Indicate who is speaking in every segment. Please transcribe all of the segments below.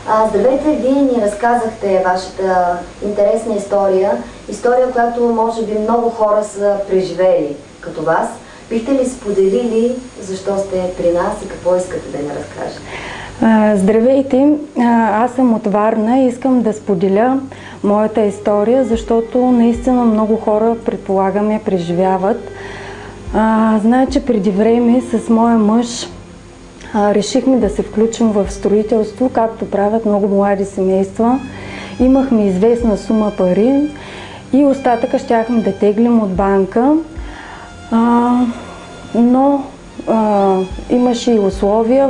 Speaker 1: Здравейте, вие ни разказахте вашата интересна история, която може би много хора са преживели като вас. Бихте ли споделили защо сте при нас и какво искате да ни разкажете?
Speaker 2: Здравейте, аз съм от Варна и искам да споделя моята история, защото наистина много хора, предполагаме, преживяват. Значи преди време с моя мъж решихме да се включим в строителство, както правят много млади семейства. Имахме известна сума пари и остатъка щяхме да теглим от банка, но имаше и условия,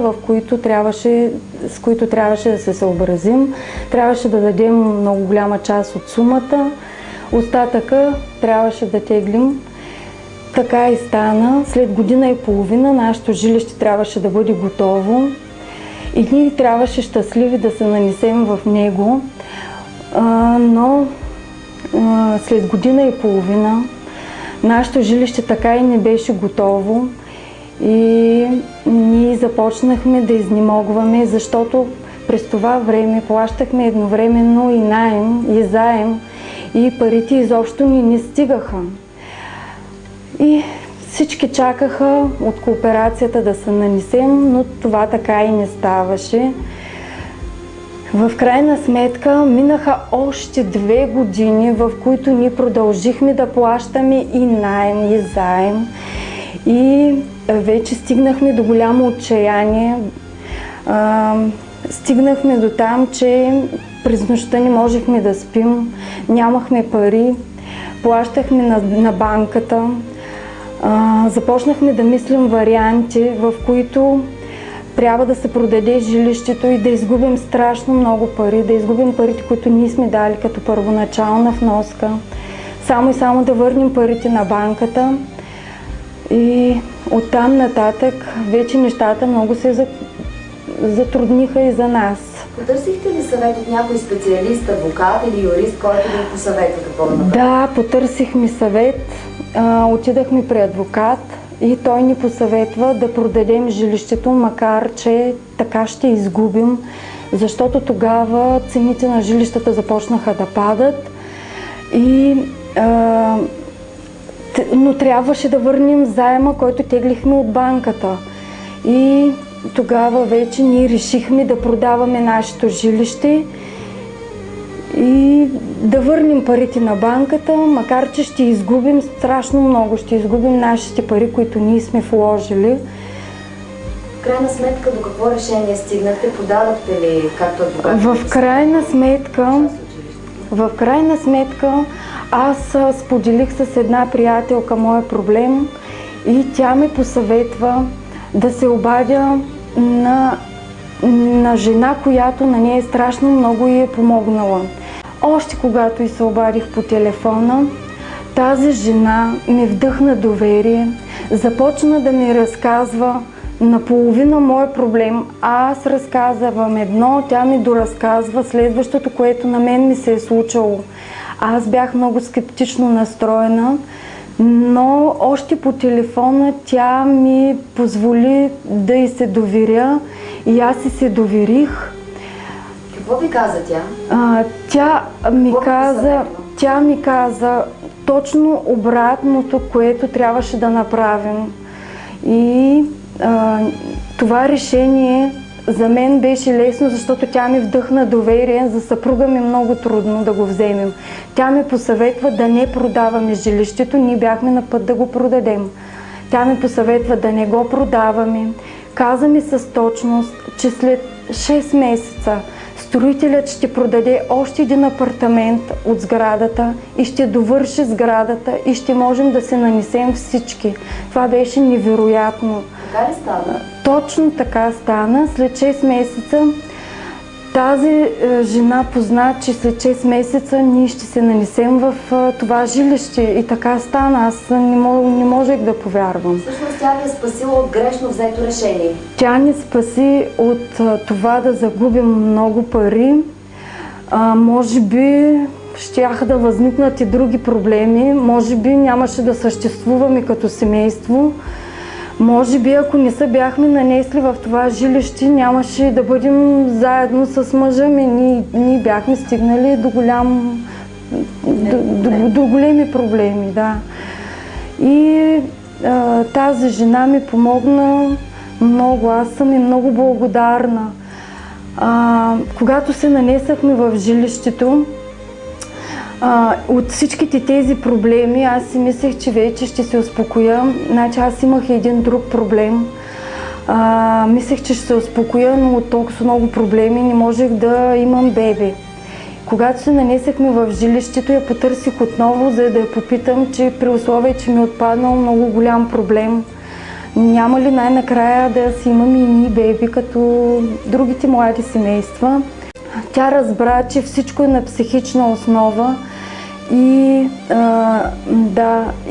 Speaker 2: с които трябваше да се съобразим. Трябваше да дадем много голяма част от сумата, остатъка трябваше да теглим. Така и стана. След година и половина нашето жилище трябваше да бъде готово и ние трябваше щастливи да се нанесем в него, но след година и половина нашето жилище така и не беше готово и ние започнахме да изнемогваме, защото през това време плащахме едновременно и наем, и заем, и парите изобщо ни не стигаха. И всички чакаха от кооперацията да се нанесем, но това така и не ставаше. В крайна сметка минаха още 2 години, в които ние продължихме да плащаме и наем, и заем. И вече стигнахме до голямо отчаяние. Стигнахме до там, че през нощта не можехме да спим, нямахме пари, плащахме на банката. Започнахме да мислим варианти, в които трябва да се продаде жилището и да изгубим страшно много пари, да изгубим парите, които ние сме дали като първоначална вноска, само да върнем парите на банката и оттам нататък вече нещата много се затрудниха и за нас.
Speaker 1: Потърсихте ли съвет от някой специалист, адвокат или юрист, който да ви посъветва какво да направим?
Speaker 2: Да, потърсихме съвет. Отидахме при адвокат и той ни посъветва да продадем жилището, макар че така ще изгубим, защото тогава цените на жилищата започнаха да падат, но трябваше да върнем заема, който теглихме от банката. И тогава вече ние решихме да продаваме нашето жилище и да върнем парите на банката, макар че ще изгубим страшно много, ще изгубим нашите пари, които ние сме вложили.
Speaker 1: В крайна сметка до какво решение стигнахте? Продадохте ли както адвокат?
Speaker 2: В крайна сметка аз споделих с една приятелка моя проблем и тя ме посъветва да се обадя на жена, която на нея страшно много ѝ е помогнала. Още когато ѝ се обадих по телефона, тази жена ми вдъхна доверие, започна да ми разказва наполовина мой проблем. Аз разказвам едно, тя ми доразказва следващото, което на мен ми се е случило. Аз бях много скептично настроена, но още по телефона тя ми позволи да ѝ се доверя и аз ѝ се доверих.
Speaker 1: Какво ви каза тя?
Speaker 2: Тя ми каза точно обратното, което трябваше да направим. И това решение за мен беше лесно, защото тя ми вдъхна доверие. За съпруга ми много трудно да го вземем. Тя ми посъветва да не продаваме жилището, ние бяхме на път да го продадем. Тя ми посъветва да не го продаваме. Каза ми с точност, че след 6 месеца строителят ще продаде още един апартамент от сградата и ще довърши сградата и ще можем да се нанесем всички. Това беше невероятно.
Speaker 1: Така ли стана?
Speaker 2: Точно така стана. След 6 месеца тази жена позна, че след 6 месеца ние ще се нанесем в това жилище. И така стана. Аз не можех да повярвам.
Speaker 1: Всъщност тя ви е спасила от грешно взето решение.
Speaker 2: Тя ни спаси от това да загубим много пари. Може би щяха да възникнат и други проблеми. Може би нямаше да съществуваме като семейство. Може би, ако не се бяхме нанесли в това жилище, нямаше да бъдем заедно с мъжа ми. Ние бяхме стигнали до големи проблеми, да. И тази жена ми помогна много. Аз съм и много благодарна. Когато се нанесахме в жилището, от всичките тези проблеми, аз си мислех, че вече ще се успокоя. Значи аз имах един друг проблем. Мислех, че ще се успокоя, но от толкова много проблеми не можех да имам бебе. Когато се нанесехме в жилището, я потърсих отново, за да я попитам, че при условие, че ми е отпаднал много голям проблем, няма ли най-накрая да си имам и ние беби, като другите млади семейства. Тя разбра, че всичко е на психична основа и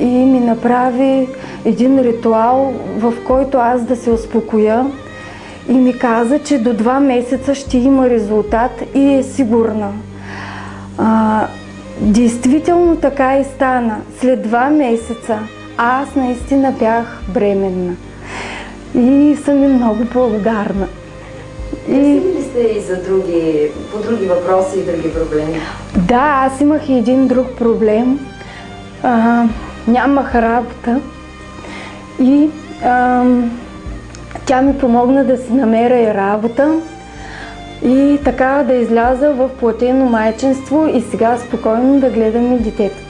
Speaker 2: ми направи един ритуал, в който аз да се успокоя, и ми каза, че до 2 месеца ще има резултат и е сигурна. Действително така и стана. След 2 месеца аз наистина бях бременна и съм и много благодарна.
Speaker 1: Мислили ли сте и по други въпроси и други проблеми?
Speaker 2: Да, аз имах и един друг проблем. Нямах работа и тя ми помогна да си намеря и работа и така да изляза в платено майчинство и сега спокойно да гледаме детето.